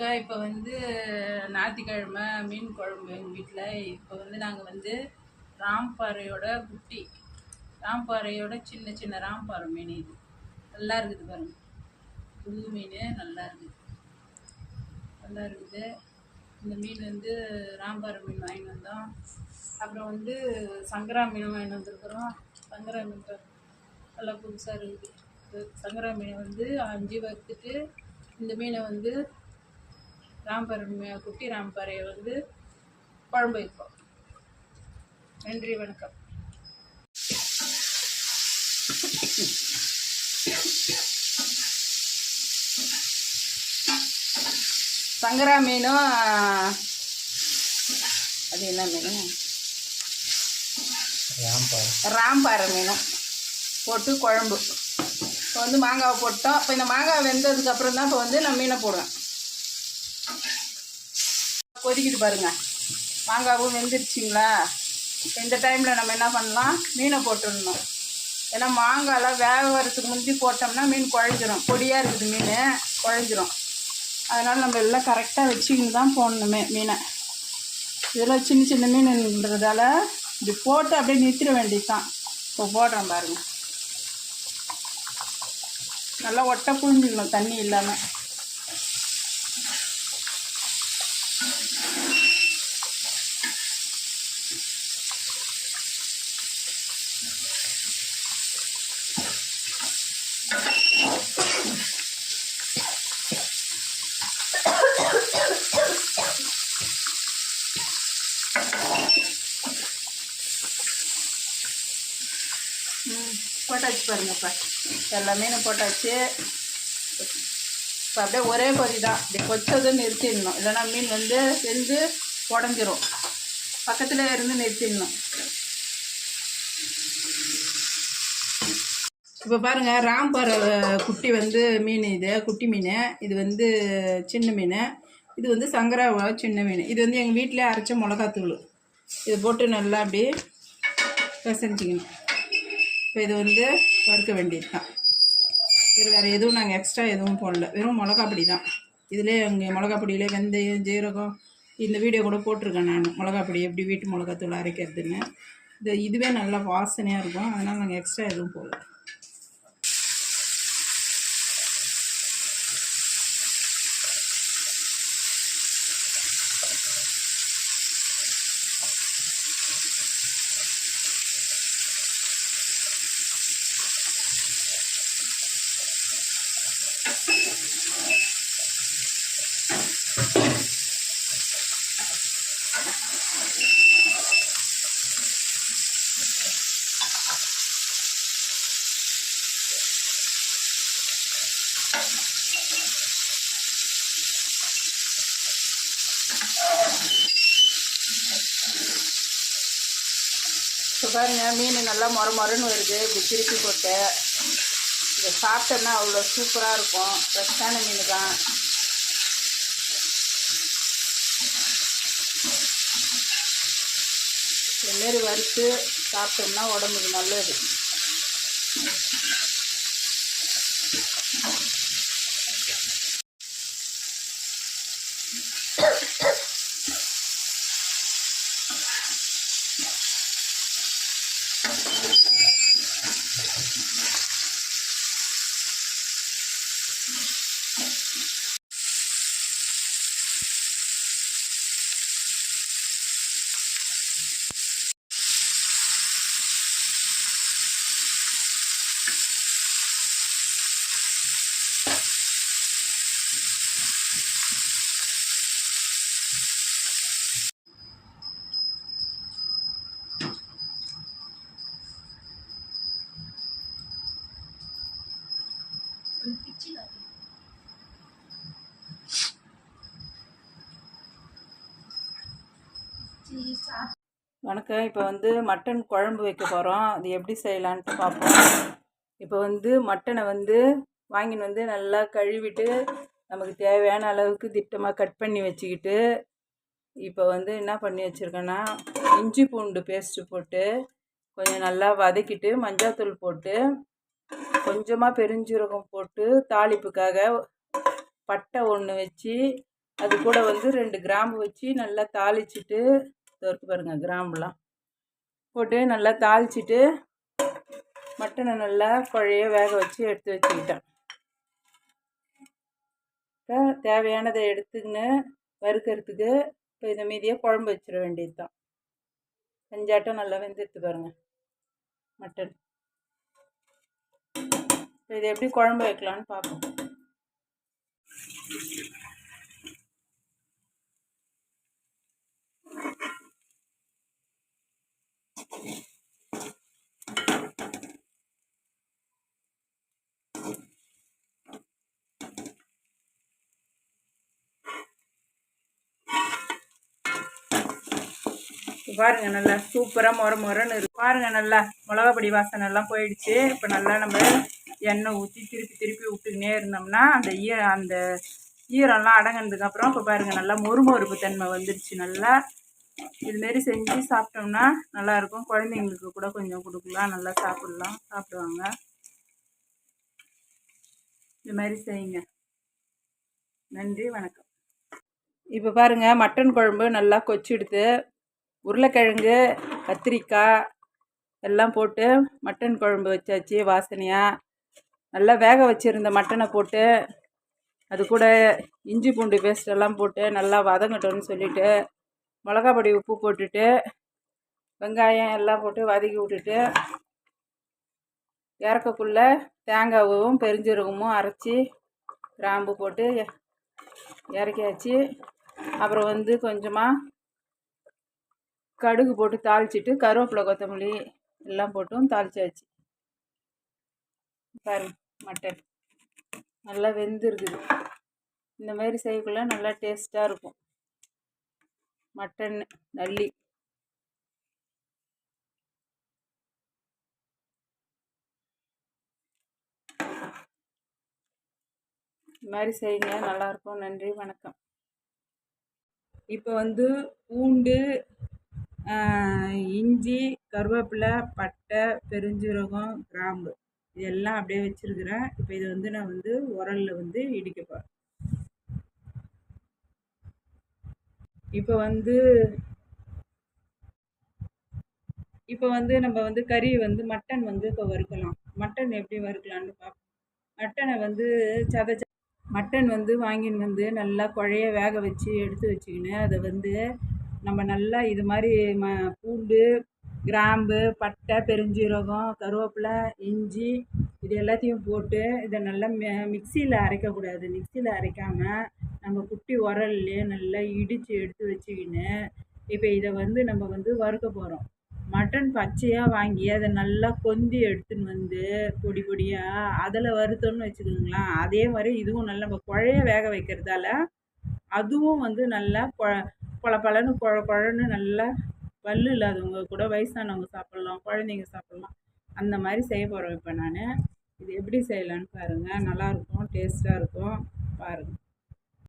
வணக்கம். இப்போ வந்து ஞாயிற்றுக்கிழமை மீன் குழம்பு எங்கள் வீட்டில். இப்போ வந்து நாங்கள் வந்து ராம்பாறையோட குட்டி, ராம்பாறையோட சின்ன சின்ன ராம்பாறை மீன். இது நல்லா இருக்குது பாருங்கள், புது மீன் நல்லா இருக்குது. இந்த மீன் வந்து ராம்பாறை மீன் வாங்கிட்டு வந்தோம். அப்புறம் வந்து சங்கரா மீன் வாங்கிட்டு வந்துருக்குறோம். சங்கரா மீன் நல்லா புதுசாக இருக்குது. சங்கரா மீனை வந்து 5 வறுத்துட்டு இந்த மீனை வந்து குட்டி ராம்பாறையை வந்து குழம்பு வைப்போம். நன்றி, வணக்கம். சங்கரா மீனும் அது என்ன மீன், ராம்பாறை மீனும் போட்டு குழம்பு. இப்போ வந்து மாங்காவை போட்டோம். இப்போ இந்த மாங்காய் வெந்ததுக்கப்புறம் தான் இப்போ வந்து நான் மீனை போடுவேன். கொதிக்கிட்டு பாருங்க, மாங்காவும் வெந்துருச்சிங்களா. இந்த டைமில் நம்ம என்ன பண்ணலாம், மீனை போட்டுடணும். ஏன்னா மாங்காயெலாம் வேகிறதுக்கு முந்தி போட்டோம்னா மீன் குழஞ்சிரும். பொடியாக இருக்குது மீன், குழஞ்சிரும். அதனால் நம்ம எல்லாம் கரெக்டாக வச்சுக்கின்னு தான் போடணுமே மீனை. இதெல்லாம் சின்ன சின்ன மீனுன்றதால இப்படி போட்டு அப்படியே நிறுத்திட வேண்டியது தான். இப்போ போடுறேன் பாருங்கள். நல்லா ஒட்டை புழிஞ்சிக்கணும் தண்ணி இல்லாமல். போட்டாச்சு பாருங்க. இப்போ எல்லா மீனும் போட்டாச்சு. இப்போ அப்படியே ஒரே கொதி தான். இப்படி கொச்சதும் நிறுத்திடணும், இல்லைன்னா மீன் வந்து வெந்து உடஞ்சிரும். பக்கத்தில் இருந்து நிறுத்திடணும். இப்போ பாருங்கள், ராம்பாறை குட்டி வந்து மீன். இது குட்டி மீன், இது வந்து சின்ன மீன். இது வந்து சங்கராவோட சின்ன மீன். இது வந்து எங்கள் வீட்டிலே அரைச்ச மிளகாத்தூள். இது போட்டு நல்லா அப்படி பிசைஞ்சிக்கணும். இப்போ இது வந்து வறுக்க வேண்டியது தான். இது வேறு எதுவும் நாங்கள் எக்ஸ்ட்ரா எதுவும் போடல, வெறும் மிளகாப்பொடி தான். இதிலே அங்கே மிளகாப்பொடியிலே வெந்தயம், ஜீரகம், இந்த வீடியோ கூட போட்டிருக்கேன் நான், மிளகாப்பொடி எப்படி வீட்டு மிளகாத்தூள் அரைக்கிறதுன்னு. இதுவே நல்லா வாசனையாக இருக்கும். அதனால் நாங்கள் எக்ஸ்ட்ரா எதுவும் போடல. இப்போ பாருங்கள், மீன் நல்லா மொறுன்னு வருது. இப்படி திருப்பி போட்டு இதை சாப்பிட்டோன்னா அவ்வளோ சூப்பராக இருக்கும். ஃப்ரெஷ்ஷான மீன் தான். இதுமாரி வறுத்து சாப்பிட்டோம்னா உடம்புக்கு நல்லது. வணக்கம். இப்போ வந்து மட்டன் குழம்பு வைக்க போகிறோம். அது எப்படி செய்யலான்ட்டு பார்ப்போம். இப்போ வந்து மட்டனை வந்து வாங்கின்னு வந்து நல்லா கழுவிட்டு நமக்கு தேவையான அளவுக்கு திட்டமாக கட் பண்ணி வச்சுக்கிட்டு, இப்போ வந்து என்ன பண்ணி வச்சுருக்கேன்னா, இஞ்சி பூண்டு பேஸ்ட்டு போட்டு கொஞ்சம் நல்லா வதக்கிட்டு, மஞ்சள்தூள் போட்டு கொஞ்சமாக பெருஞ்சீரகம் போட்டு தாளிப்புக்காக பட்டை ஒன்று வச்சு அது கூட வந்து 2 கிராம்பு வச்சு நல்லா தாளிச்சிட்டு இருக்கு பாருங்கள், கிராம்புலாம் போட்டு நல்லா தாளிச்சிட்டு மட்டனை நல்லா குழைய வேக வச்சு எடுத்து வச்சுக்கிட்டேன். இப்போ தேவையானதை எடுத்துக்கின்னு வறுக்கிறதுக்கு இப்போ இதை மீதியாக குழம்பு வச்சிட வேண்டியது தான். வெஞ்சாட்டம் நல்லா வெந்துடுத்து பாருங்கள் மட்டன். இப்போ இதை எப்படி குழம்பு வைக்கலான்னு பார்ப்போம். பாருங்க, நல்லா சூப்பராக மொரன்னு இருக்கு பாருங்க. நல்லா மிளகாப்பொடி வாசனை எல்லாம் போயிடுச்சு. இப்போ நல்லா நம்ம எண்ணெய் ஊற்றி திருப்பி விட்டுக்கினே இருந்தோம்னா அந்த ஈரம்லாம் அடங்கினதுக்கப்புறம் இப்போ பாருங்கள் நல்லா மொறுப்பு தன்மை வந்துடுச்சு. நல்லா இதுமாரி செஞ்சு சாப்பிட்டோம்னா நல்லாயிருக்கும். குழந்தைங்களுக்கு கூட கொஞ்சம் கொடுக்கலாம், நல்லா சாப்பிடுவாங்க. இது மாதிரி செய்யுங்க. நன்றி, வணக்கம். இப்போ பாருங்கள், மட்டன் குழம்பு நல்லா கொச்சிடுத்து. உருளைக்கிழங்கு, கத்திரிக்காய் எல்லாம் போட்டு மட்டன் குழம்பு வச்சாச்சு. வாசனையாக நல்லா வேக வச்சுருந்த மட்டனை போட்டு அது கூட இஞ்சி பூண்டு பேஸ்ட்டெல்லாம் போட்டு நல்லா வதங்கட்டும்னு சொல்லிவிட்டு மிளகாப்பொடி உப்பு போட்டுட்டு வெங்காயம் எல்லாம் போட்டு வதக்கி விட்டுட்டு இறக்கக்குள்ளே தேங்காவும் பெருஞ்சீரகமும் அரைச்சி கிராம்பு போட்டு இறக்கியாச்சு. அப்புறம் வந்து கொஞ்சமாக கடுகு போட்டு தாளிச்சிட்டு கருவேப்பிலை கொத்தமல்லி எல்லாம் போட்டும் தாளிச்சாச்சு. பாருங்க, மட்டன் நல்லா வெந்திருக்குது. இந்த மாதிரி செய்யக்குள்ள நல்லா டேஸ்ட்டாக இருக்கும் மட்டன் நல்லி. இந்த மாதிரி செய்யுங்க, நல்லாயிருக்கும். நன்றி, வணக்கம். இப்போ வந்து பூண்டு, இஞ்சி, கருவேப்பிலை, பட்டை, பெருஞ்சீரகம், கிராம்பு இதெல்லாம் அப்படியே வச்சுருக்கிறேன். இப்போ இது வந்து நான் வந்து உரலில் வந்து இடிக்க போகிறேன். இப்போ வந்து நம்ம வந்து கறி வந்து மட்டன் வந்து இப்போ வறுக்கலாம். மட்டன் எப்படி வறுக்கலான்னு பார்ப்போம். மட்டனை வந்து மட்டன் வந்து வாங்கின்னு வந்து நல்லா குழைய வேக வச்சு எடுத்து வச்சுக்கின்னு அதை வந்து நம்ம நல்லா இது மாதிரி பூண்டு, கிராம்பு, பட்டை, பெருஞ்சீரகம், கருவேப்பிலை, இஞ்சி இது எல்லாத்தையும் போட்டு இதை நல்லா மிக்சியில் அரைக்கக்கூடாது. மிக்சியில் அரைக்காமல் நம்ம குட்டி உரல்லையே நல்லா இடித்து எடுத்து வச்சுக்கின்னு இப்போ இதை வந்து நம்ம வந்து வறுக்க போகிறோம். மட்டன் பச்சையாக வாங்கி அதை நல்லா கொந்தி எடுத்துன்னு வந்து பொடி பொடியாக அதில் வறுத்தோன்னு வச்சுக்கோங்களேன். அதே மாதிரி இதுவும் நல்லா நம்ம குழைய வேக வைக்கிறதால அதுவும் வந்து நல்லா பழன்னு குழன்னு நல்லா பல்லு இல்லாதவங்க கூட வயசானவங்க சாப்பிட்லாம், குழந்தைங்க சாப்பிட்லாம். அந்த மாதிரி செய்ய போகிறோம். இப்போ நான் இது எப்படி செய்யலான்னு பாருங்கள். நல்லாயிருக்கும், டேஸ்ட்டாக இருக்கும். பாருங்கள்.